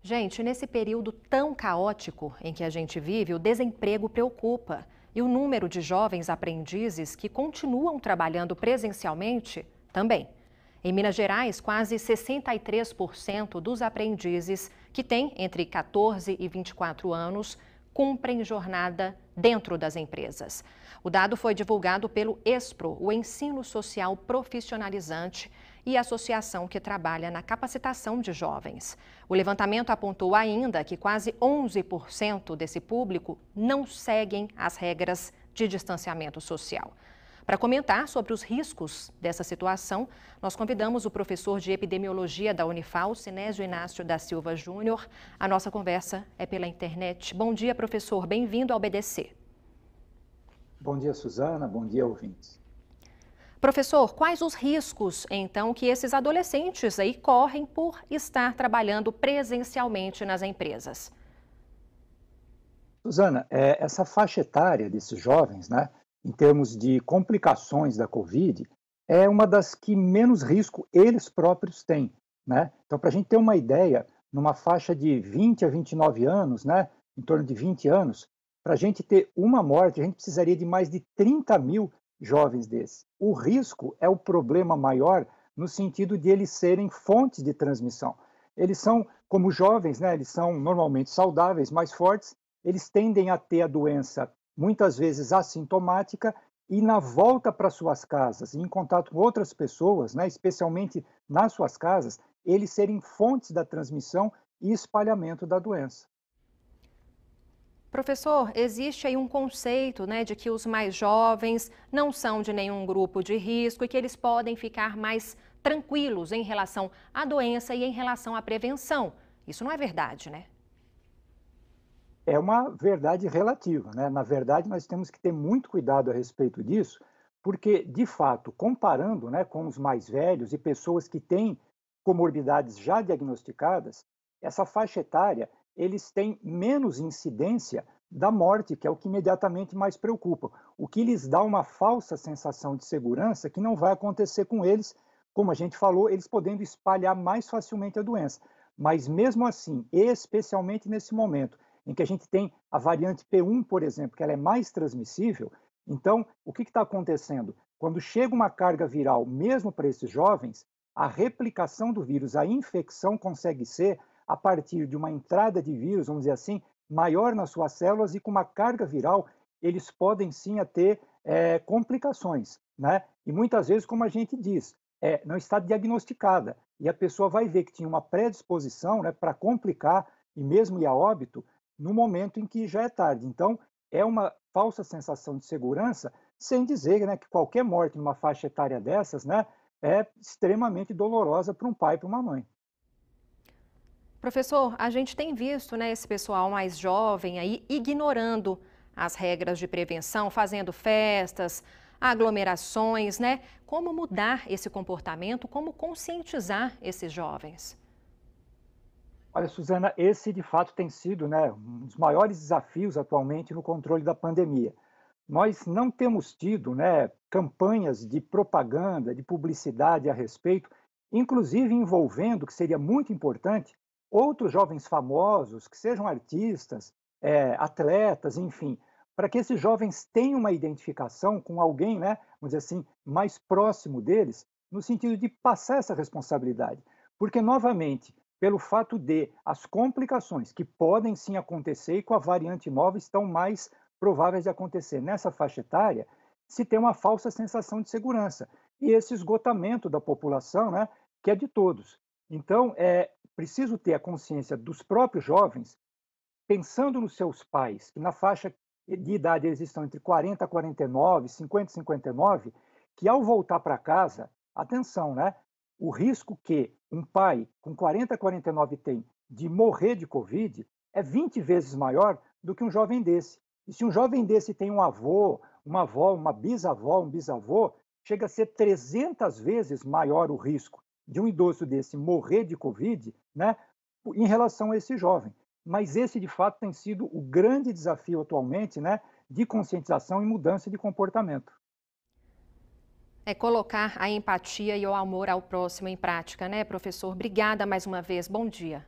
Gente, nesse período tão caótico em que a gente vive, o desemprego preocupa. E o número de jovens aprendizes que continuam trabalhando presencialmente também. Em Minas Gerais, quase 63% dos aprendizes que têm entre 14 e 24 anos cumprem jornada dentro das empresas. O dado foi divulgado pelo ESPRO, o Ensino Social Profissionalizante, e a associação que trabalha na capacitação de jovens. O levantamento apontou ainda que quase 11% desse público não seguem as regras de distanciamento social. Para comentar sobre os riscos dessa situação, nós convidamos o professor de epidemiologia da Unifal, Sinésio Inácio da Silva Júnior. A nossa conversa é pela internet. Bom dia, professor. Bem-vindo ao BDC. Bom dia, Suzana. Bom dia, ouvintes. Professor, quais os riscos, então, que esses adolescentes aí correm por estar trabalhando presencialmente nas empresas? Suzana, essa faixa etária desses jovens, né, em termos de complicações da Covid, é uma das que menos risco eles próprios têm, né? Então, para a gente ter uma ideia, numa faixa de 20 a 29 anos, né, em torno de 20 anos, para a gente ter uma morte, a gente precisaria de mais de 30 mil jovens desses. O risco é o problema maior no sentido de eles serem fontes de transmissão. Eles são, como jovens, né, eles são normalmente saudáveis, mais fortes, eles tendem a ter a doença muitas vezes assintomática e na volta para suas casas, em contato com outras pessoas, né, especialmente nas suas casas, eles serem fontes da transmissão e espalhamento da doença. Professor, existe aí um conceito, né, de que os mais jovens não são de nenhum grupo de risco e que eles podem ficar mais tranquilos em relação à doença e em relação à prevenção. Isso não é verdade, né? É uma verdade relativa, né? Na verdade, nós temos que ter muito cuidado a respeito disso, porque, de fato, comparando, né, com os mais velhos e pessoas que têm comorbidades já diagnosticadas, essa faixa etária, eles têm menos incidência da morte, que é o que imediatamente mais preocupa, o que lhes dá uma falsa sensação de segurança que não vai acontecer com eles, como a gente falou, eles podendo espalhar mais facilmente a doença. Mas mesmo assim, especialmente nesse momento, em que a gente tem a variante P1, por exemplo, que ela é mais transmissível. Então, o que está acontecendo? Quando chega uma carga viral, mesmo para esses jovens, a replicação do vírus, a infecção consegue ser a partir de uma entrada de vírus, vamos dizer assim, maior nas suas células e com uma carga viral, eles podem sim a ter complicações, né? E muitas vezes, como a gente diz, não está diagnosticada e a pessoa vai ver que tinha uma predisposição, né, para complicar e mesmo ir a óbito no momento em que já é tarde. Então, é uma falsa sensação de segurança, sem dizer, né, que qualquer morte numa faixa etária dessas, né, é extremamente dolorosa para um pai e para uma mãe. Professor, a gente tem visto, né, esse pessoal mais jovem aí ignorando as regras de prevenção, fazendo festas, aglomerações, né? Como mudar esse comportamento? Como conscientizar esses jovens? Olha, Suzana, esse de fato tem sido, né, um dos maiores desafios atualmente no controle da pandemia. Nós não temos tido, né, campanhas de propaganda, de publicidade a respeito, inclusive envolvendo, que seria muito importante, outros jovens famosos, que sejam artistas, atletas, enfim, para que esses jovens tenham uma identificação com alguém, né, vamos dizer assim, mais próximo deles, no sentido de passar essa responsabilidade. Porque, novamente, pelo fato de as complicações que podem sim acontecer e com a variante nova estão mais prováveis de acontecer nessa faixa etária, se tem uma falsa sensação de segurança e esse esgotamento da população, né, que é de todos. Então, é preciso ter a consciência dos próprios jovens, pensando nos seus pais, que na faixa de idade eles estão entre 40 a 49, 50 a 59, que ao voltar para casa, atenção, né? O risco que um pai com 40 a 49 tem de morrer de Covid é 20 vezes maior do que um jovem desse. E se um jovem desse tem um avô, uma avó, uma bisavó, um bisavô, chega a ser 300 vezes maior o risco de um idoso desse morrer de Covid, né, em relação a esse jovem. Mas esse, de fato, tem sido o grande desafio atualmente, né, de conscientização e mudança de comportamento. É colocar a empatia e o amor ao próximo em prática, né, professor? Obrigada mais uma vez. Bom dia.